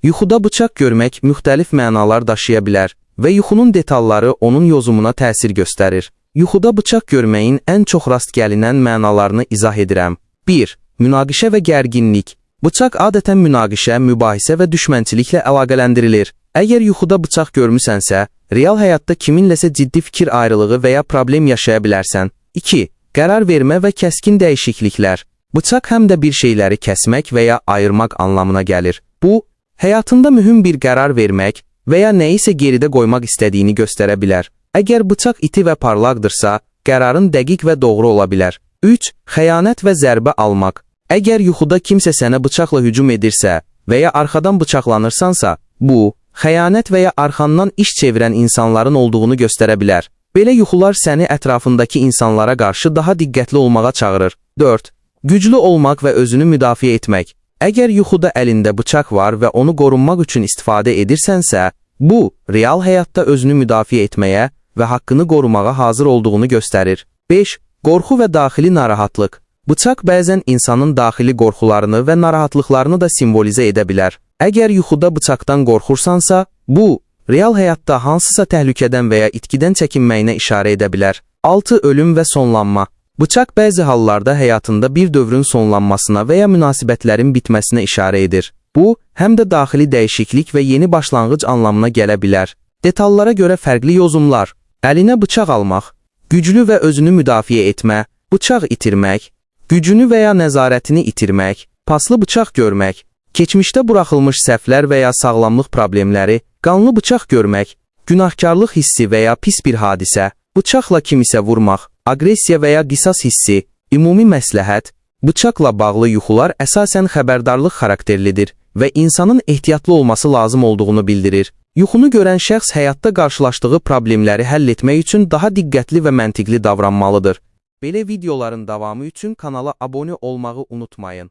Yuxuda bıçaq görmək müxtəlif mənalar daşıya bilər və yuxunun detalları onun yozumuna təsir göstərir. Yuxuda bıçaq görməyin ən çox rast gəlinən mənalarını izah edirəm. 1. Münaqişə və gərginlik. Bıçaq adətən münaqişə, mübahisə və düşmənçiliklə əlaqələndirilir. Əgər yuxuda bıçaq görmüsənsə, real həyatda kiminləsə ciddi fikir ayrılığı və ya problem yaşaya bilərsən. 2. Qərar vermə və kəskin dəyişikliklər. Bıçaq həm də bir şeyləri kəsmək və ya ayırmaq anlamına gəlir. Bu, həyatında mühüm bir qərar vermək və ya nəyisə geridə qoymaq istədiyini göstərə bilər. Əgər bıçaq iti və parlaqdırsa, qərarın dəqiq və doğru ola bilər. 3. Xəyanət və zərbə almaq. Əgər yuxuda kimsə sənə bıçaqla hücum edirsə və ya arxadan bıçaqlanırsansa, bu, xəyanət və ya arxandan iş çevirən insanların olduğunu göstərə bilər. Belə yuxular səni ətrafındakı insanlara qarşı daha diqqətli olmağa çağırır. 4. Güclü olmaq və özünü müdafiə etmək. Əgər yuxuda əlində bıçaq var və onu qorunmaq üçün istifadə edirsənsə, bu, real həyatda özünü müdafiə etməyə və haqqını qorumağa hazır olduğunu göstərir. 5. Qorxu və daxili narahatlıq. Bıçaq bəzən insanın daxili qorxularını və narahatlıqlarını da simvolizə edə bilər. Əgər yuxuda bıçaqdan qorxursansa, bu, real həyatda hansısa təhlükədən və ya itkidən çəkinməyinə işarə edə bilər. 6. Ölüm və sonlanma. Bıçaq bəzi hallarda həyatında bir dövrün sonlanmasına və ya münasibətlərin bitməsinə işarə edir. Bu, həm də daxili dəyişiklik və yeni başlanğıc anlamına gələ bilər. Detallara görə fərqli yozumlar. Əlinə bıçaq almaq, güclü və özünü müdafiə etmə, bıçaq itirmək, gücünü və ya nəzarətini itirmək, paslı bıçaq görmək, keçmişdə buraxılmış səhvlər və ya sağlamlıq problemləri, qanlı bıçaq görmək, günahkarlıq hissi və ya pis bir hadisə, bıçaqla kimisə vurmaq, aqressiya və ya qisas hissi, ümumi məsləhət, bıçaqla bağlı yuxular əsasən xəbərdarlıq xarakterlidir və insanın ehtiyatlı olması lazım olduğunu bildirir. Yuxunu görən şəxs həyatda qarşılaşdığı problemləri həll etmək üçün daha diqqətli və məntiqli davranmalıdır. Belə videoların davamı üçün kanala abunə olmağı unutmayın.